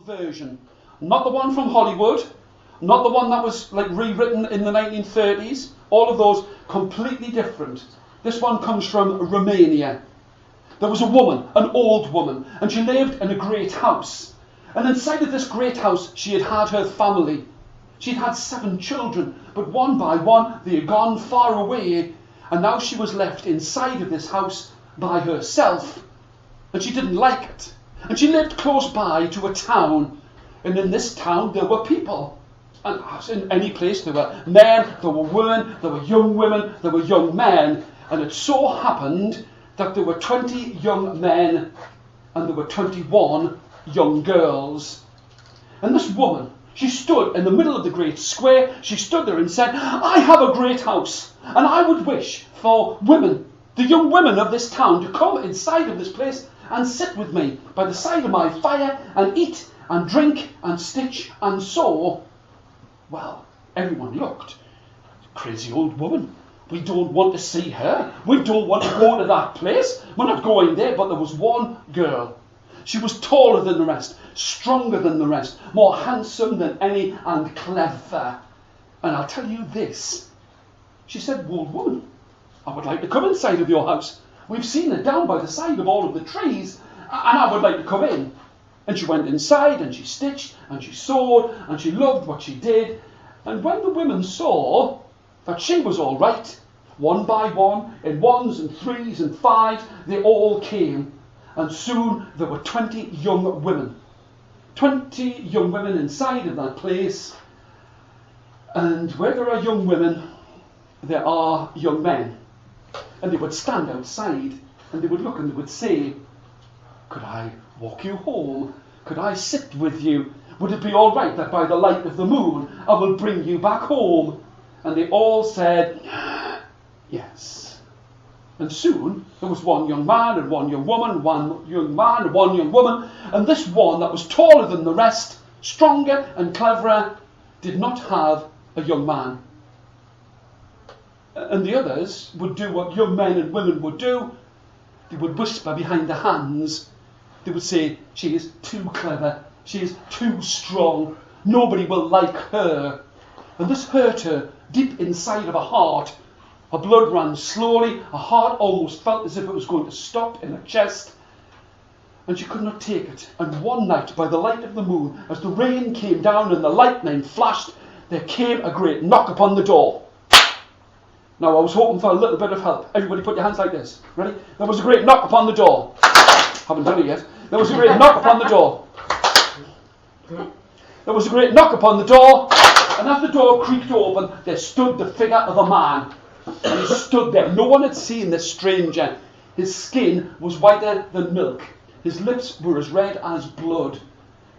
version, not the one from Hollywood, not the one that was like rewritten in the 1930s. All of those completely different. This one comes from Romania. There was a woman, an old woman, and she lived in a great house. And inside of this great house, she had had her family. She'd had 7 children, but one by one, they had gone far away, and now she was left inside of this house by herself. And she didn't like it. And she lived close by to a town. And in this town, there were people. And as in any place, there were men, there were women, there were young women, there were young men. And it so happened that there were 20 young men and there were 21 young girls. And this woman, she stood in the middle of the great square. She stood there and said, I have a great house, and I would wish for women, the young women of this town, to come inside of this place and sit with me by the side of my fire and eat and drink and stitch and sew. Well, everyone looked. Crazy old woman. We don't want to see her. We don't want to go to that place. We're not going there. But there was one girl. She was taller than the rest, stronger than the rest, more handsome than any, and clever. And I'll tell you this. She said, old woman, I would like to come inside of your house. We've seen it down by the side of all of the trees, and I would like to come in. And she went inside, and she stitched, and she sewed, and she loved what she did. And when the women saw that she was all right, one by one, in 1s and 3s and 5s, they all came. And soon there were 20 young women. 20 young women inside of that place. And where there are young women, there are young men. And they would stand outside and they would look and they would say, could I walk you home? Could I sit with you? Would it be all right that by the light of the moon I will bring you back home? And they all said, yes. And soon there was one young man and one young woman, one young man and one young woman. And this one that was taller than the rest, stronger and cleverer, did not have a young man. And the others would do what young men and women would do. They would whisper behind their hands. They would say, she is too clever. She is too strong. Nobody will like her. And this hurt her deep inside of her heart. Her blood ran slowly. Her heart almost felt as if it was going to stop in her chest. And she could not take it. And one night, by the light of the moon, as the rain came down and the lightning flashed, there came a great knock upon the door. Now, I was hoping for a little bit of help. Everybody put your hands like this. Ready? There was a great knock upon the door. Haven't done it yet. There was a great knock upon the door. There was a great knock upon the door. And as the door creaked open, there stood the figure of a man. And he stood there. No one had seen this stranger. His skin was whiter than milk. His lips were as red as blood.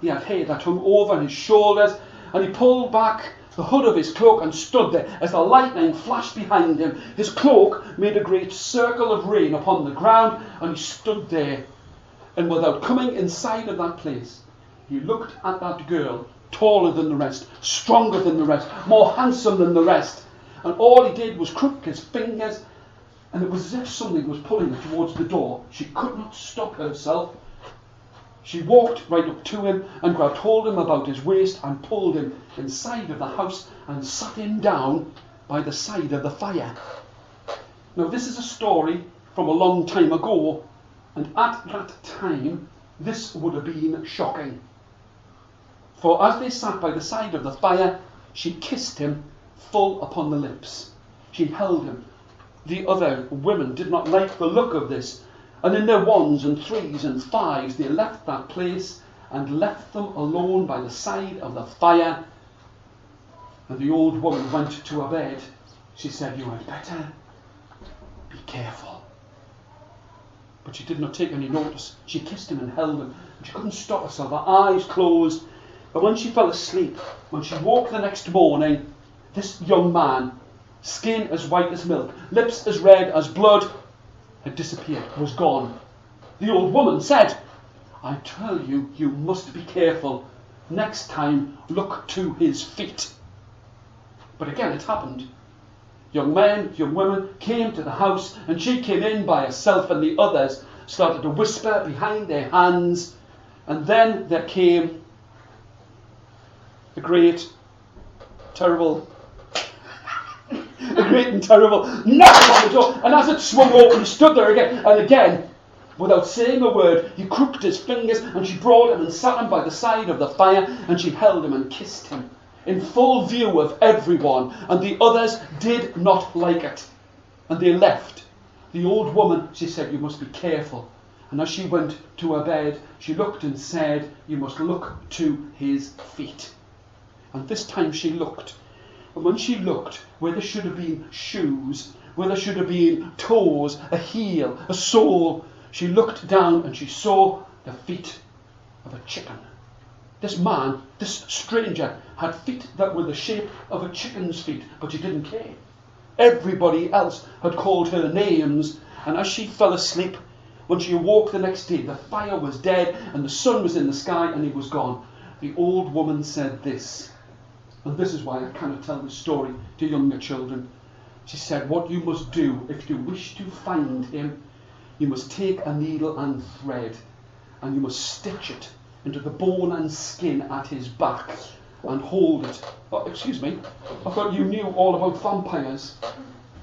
He had hair that hung over his shoulders. And he pulled back the hood of his cloak and stood there as the lightning flashed behind him. His cloak made a great circle of rain upon the ground, and he stood there. And without coming inside of that place, he looked at that girl, taller than the rest, stronger than the rest, more handsome than the rest. And all he did was crook his fingers, and it was as if something was pulling her towards the door. She could not stop herself. She walked right up to him and grabbed hold of him about his waist and pulled him inside of the house and sat him down by the side of the fire. Now, this is a story from a long time ago, and at that time, this would have been shocking. For as they sat by the side of the fire, she kissed him full upon the lips. She held him. The other women did not like the look of this. And in their 1s and 3s and 5s, they left that place and left them alone by the side of the fire. And the old woman went to her bed. She said, you had better be careful. But she did not take any notice. She kissed him and held him. And she couldn't stop herself. Her eyes closed. But when she fell asleep, when she woke the next morning, this young man, skin as white as milk, lips as red as blood, had disappeared, was gone. The old woman said, I tell you, you must be careful. Next time, look to his feet. But again, it happened. Young men, young women came to the house, and she came in by herself, and the others started to whisper behind their hands. And then there came a great, terrible, a great and terrible knock on the door. And as it swung open, he stood there again. And again, without saying a word, he crooked his fingers, and she brought him and sat him by the side of the fire, and she held him and kissed him in full view of everyone. And the others did not like it, and they left. The old woman, she said, "You must be careful." And as she went to her bed, she looked and said, "You must look to his feet." And this time she looked. And when she looked, where there should have been shoes, where there should have been toes, a heel, a sole, she looked down and she saw the feet of a chicken. This man, this stranger, had feet that were the shape of a chicken's feet, but she didn't care. Everybody else had called her names, and as she fell asleep, when she awoke the next day, the fire was dead and the sun was in the sky and he was gone. The old woman said this, and this is why I cannot tell this story to younger children. She said, "What you must do if you wish to find him, you must take a needle and thread, and you must stitch it into the bone and skin at his back and hold it." Oh, excuse me, I thought you knew all about vampires.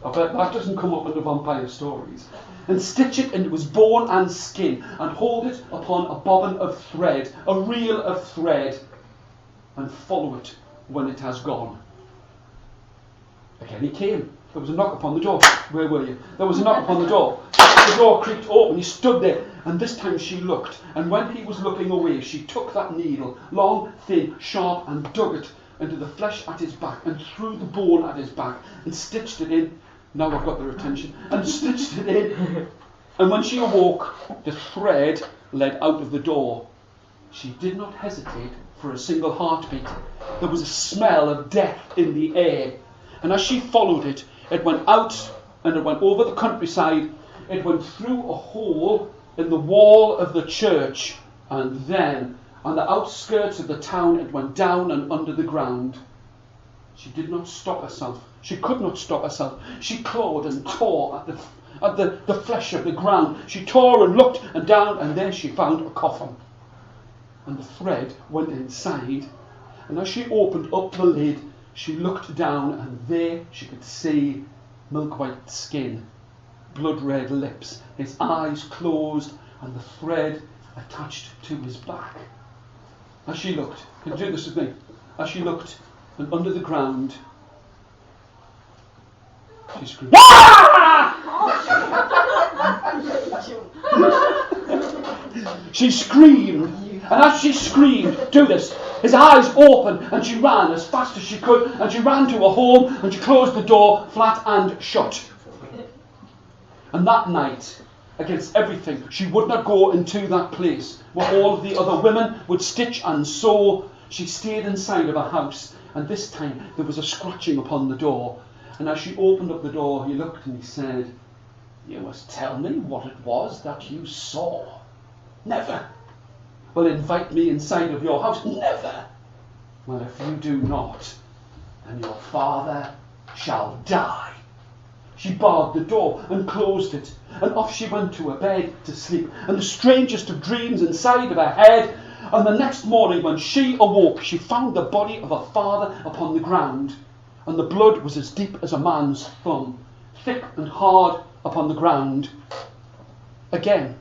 I bet that doesn't come up in the vampire stories. "And stitch it into his bone and skin, and hold it upon a bobbin of thread, a reel of thread, and follow it when it has gone." Again he came. There was a knock upon the door. Where were you? There was a knock upon the door. The door creaked open. He stood there, and this time she looked. And when he was looking away, she took that needle, long, thin, sharp, and dug it into the flesh at his back, and through the bone at his back, and stitched it in. Now I've got their attention. And stitched it in. And when she awoke, the thread led out of the door. She did not hesitate for a single heartbeat. There was a smell of death in the air. And as she followed it, it went out and it went over the countryside. It went through a hole in the wall of the church, and then on the outskirts of the town it went down and under the ground. She did not stop herself. She could not stop herself. She clawed and tore at the flesh of the ground. She tore and looked and down, and there she found a coffin. And the thread went inside, and as she opened up the lid, she looked down, and there she could see milk-white skin, blood-red lips, his eyes closed, and the thread attached to his back. As she looked, can you do this with me? As she looked, and under the ground, she screamed. She screamed, and as she screamed, do this, his eyes opened, and she ran as fast as she could, and she ran to her home, and she closed the door flat and shut. And that night, against everything, she would not go into that place where all of the other women would stitch and sew. She stayed inside of her house, and this time there was a scratching upon the door. And as she opened up the door, he looked and he said, "You must tell me what it was that you saw." "Never." "Well, invite me inside of your house." "Never." "Well, if you do not, then your father shall die." She barred the door and closed it, and off she went to her bed to sleep, and the strangest of dreams inside of her head. And the next morning when she awoke, she found the body of her father upon the ground, and the blood was as deep as a man's thumb, thick and hard upon the ground. Again,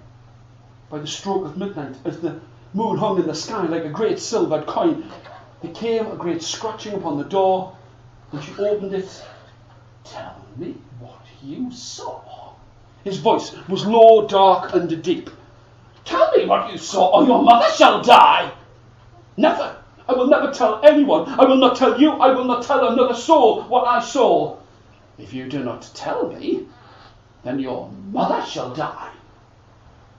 by the stroke of midnight, as the moon hung in the sky like a great silvered coin, there came a great scratching upon the door, and she opened it. "Tell me what you saw." His voice was low, dark, and deep. "Tell me what you saw, or your mother shall die." "Never. I will never tell anyone. I will not tell you. I will not tell another soul what I saw." "If you do not tell me, then your mother shall die."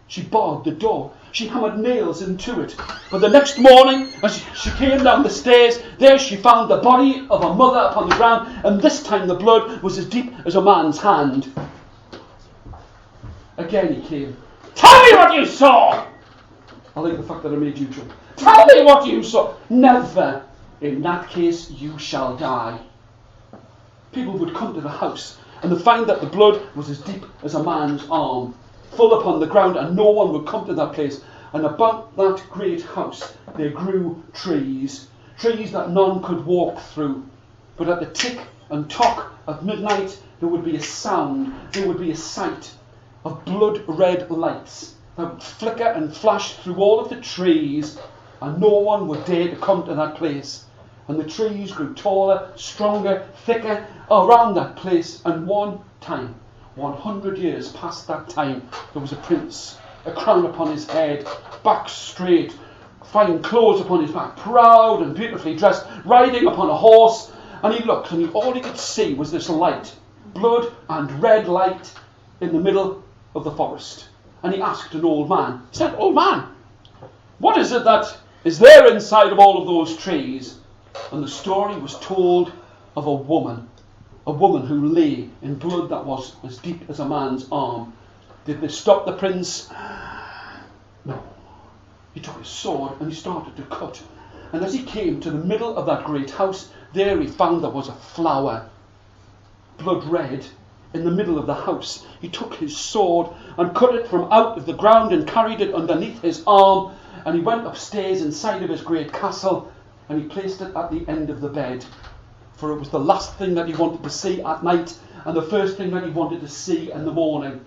She barred the door. She hammered nails into it. But the next morning, as she came down the stairs, there she found the body of her mother upon the ground, and this time the blood was as deep as a man's hand. Again he came. "Tell me what you saw." I like the fact that I made you jump. "Tell me what you saw." "Never. In that case you shall die." People would come to the house, and they'd find that the blood was as deep as a man's arm, full upon the ground, and no one would come to that place. And about that great house there grew trees, trees that none could walk through. But at the tick and tock of midnight, there would be a sound, there would be a sight of blood-red lights that would flicker and flash through all of the trees, and no one would dare to come to that place. And the trees grew taller, stronger, thicker around that place. And one time, 100 years past that time, there was a prince, a crown upon his head, back straight, fine clothes upon his back, proud and beautifully dressed, riding upon a horse. And he looked, and all he could see was this light, blood and red light, in the middle of the forest. And he asked an old man, he said, "Old man, what is it that is there inside of all of those trees?" And the story was told of a woman who lay in blood that was as deep as a man's arm. Did this stop the prince? No. He took his sword and he started to cut. And as he came to the middle of that great house, there he found there was a flower, blood red, in the middle of the house. He took his sword and cut it from out of the ground and carried it underneath his arm. And he went upstairs inside of his great castle, and he placed it at the end of the bed. For it was the last thing that he wanted to see at night, and the first thing that he wanted to see in the morning.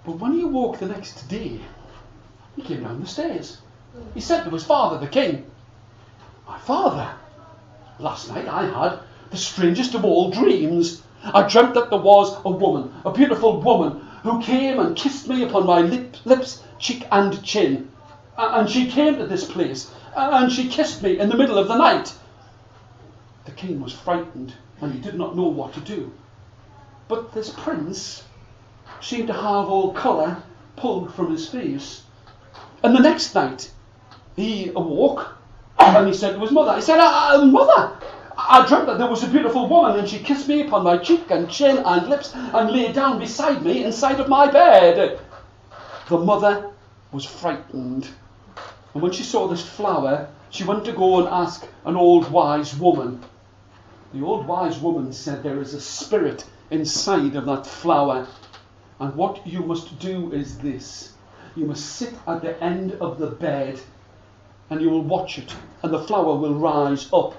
But when he awoke the next day, he came down the stairs. He said to his father, the king, "My father, last night I had the strangest of all dreams. I dreamt that there was a woman, a beautiful woman, who came and kissed me upon my lips, cheek and chin. And she came to this place, and she kissed me in the middle of the night." The king was frightened, and he did not know what to do. But this prince seemed to have all colour pulled from his face. And the next night, he awoke, and he said to his mother, he said, "Mother, I dreamt that there was a beautiful woman, and she kissed me upon my cheek and chin and lips, and lay down beside me inside of my bed." The mother was frightened. And when she saw this flower, she went to go and ask an old wise woman. The old wise woman said, "There is a spirit inside of that flower. And what you must do is this. You must sit at the end of the bed, and you will watch it, and the flower will rise up.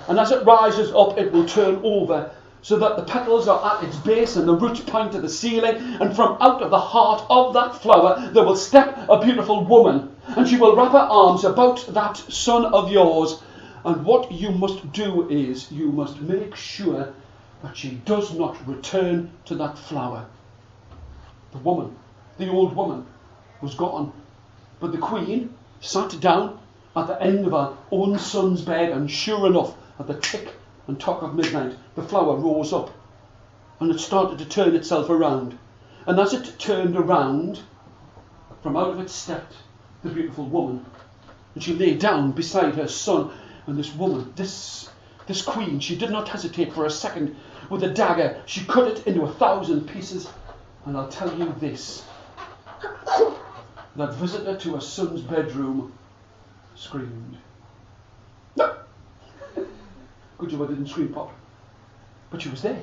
And as it rises up, it will turn over, so that the petals are at its base and the roots point to the ceiling. And from out of the heart of that flower there will step a beautiful woman, and she will wrap her arms about that son of yours. And what you must do is, you must make sure that she does not return to that flower." The woman, the old woman, was gone. But the queen sat down at the end of her own son's bed, and sure enough, at the tick and tock of midnight, the flower rose up, and it started to turn itself around. And as it turned around, from out of it stepped the beautiful woman, and she lay down beside her son. And this woman, this queen, she did not hesitate for a second. With a dagger, she cut it into 1,000 pieces. And I'll tell you this, that visitor to her son's bedroom screamed. No! Good job I didn't scream pop. But she was there,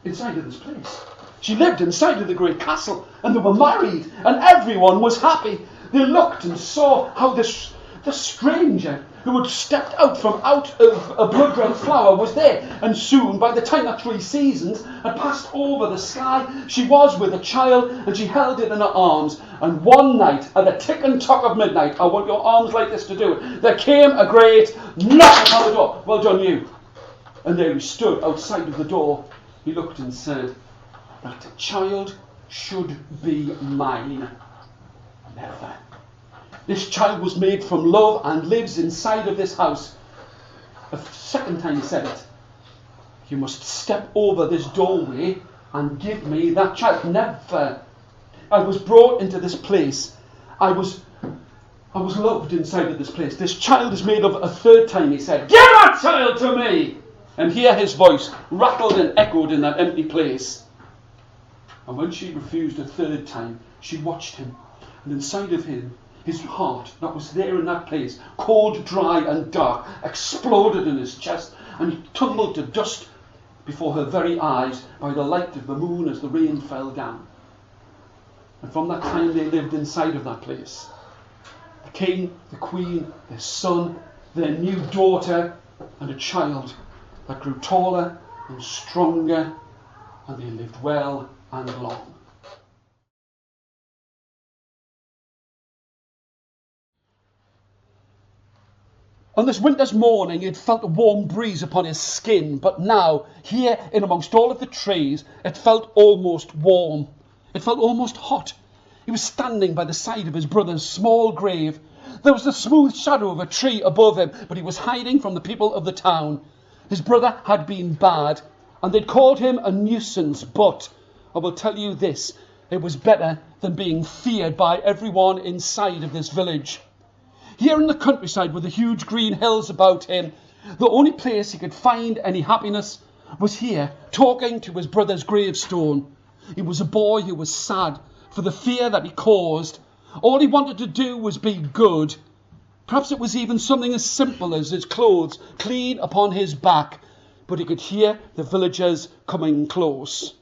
inside of this place. She lived inside of the great castle, and they were married, and everyone was happy. They looked and saw how this stranger who had stepped out from out of a blood-red flower was there. And soon, by the time that 3 seasons had passed over the sky, she was with a child, and she held it in her arms. And one night, at the tick and tock of midnight, I want your arms like this to do it, there came a great knock on the door. "Well done, you." And there he stood outside of the door. He looked and said, "That child should be mine." Never. This child was made from love and lives inside of this house. A second time he said it. "You must step over this doorway and give me that child." Never. I was brought into this place. I was loved inside of this place. This child is made of. A third time he said, "Give that child to me!" And here his voice rattled and echoed in that empty place. And when she refused a third time, she watched him. And inside of him, his heart that was there in that place, cold, dry and dark, exploded in his chest, and he tumbled to dust before her very eyes by the light of the moon as the rain fell down. And from that time they lived inside of that place. The king, the queen, their son, their new daughter and a child that grew taller and stronger, and they lived well and long. On this winter's morning, he'd felt a warm breeze upon his skin, but now, here in amongst all of the trees, it felt almost warm. It felt almost hot. He was standing by the side of his brother's small grave. There was the smooth shadow of a tree above him, but he was hiding from the people of the town. His brother had been bad, and they'd called him a nuisance, but I will tell you this, it was better than being feared by everyone inside of this village. Here in the countryside with the huge green hills about him, the only place he could find any happiness was here, talking to his brother's gravestone. He was a boy who was sad for the fear that he caused. All he wanted to do was be good. Perhaps it was even something as simple as his clothes clean upon his back, but he could hear the villagers coming close.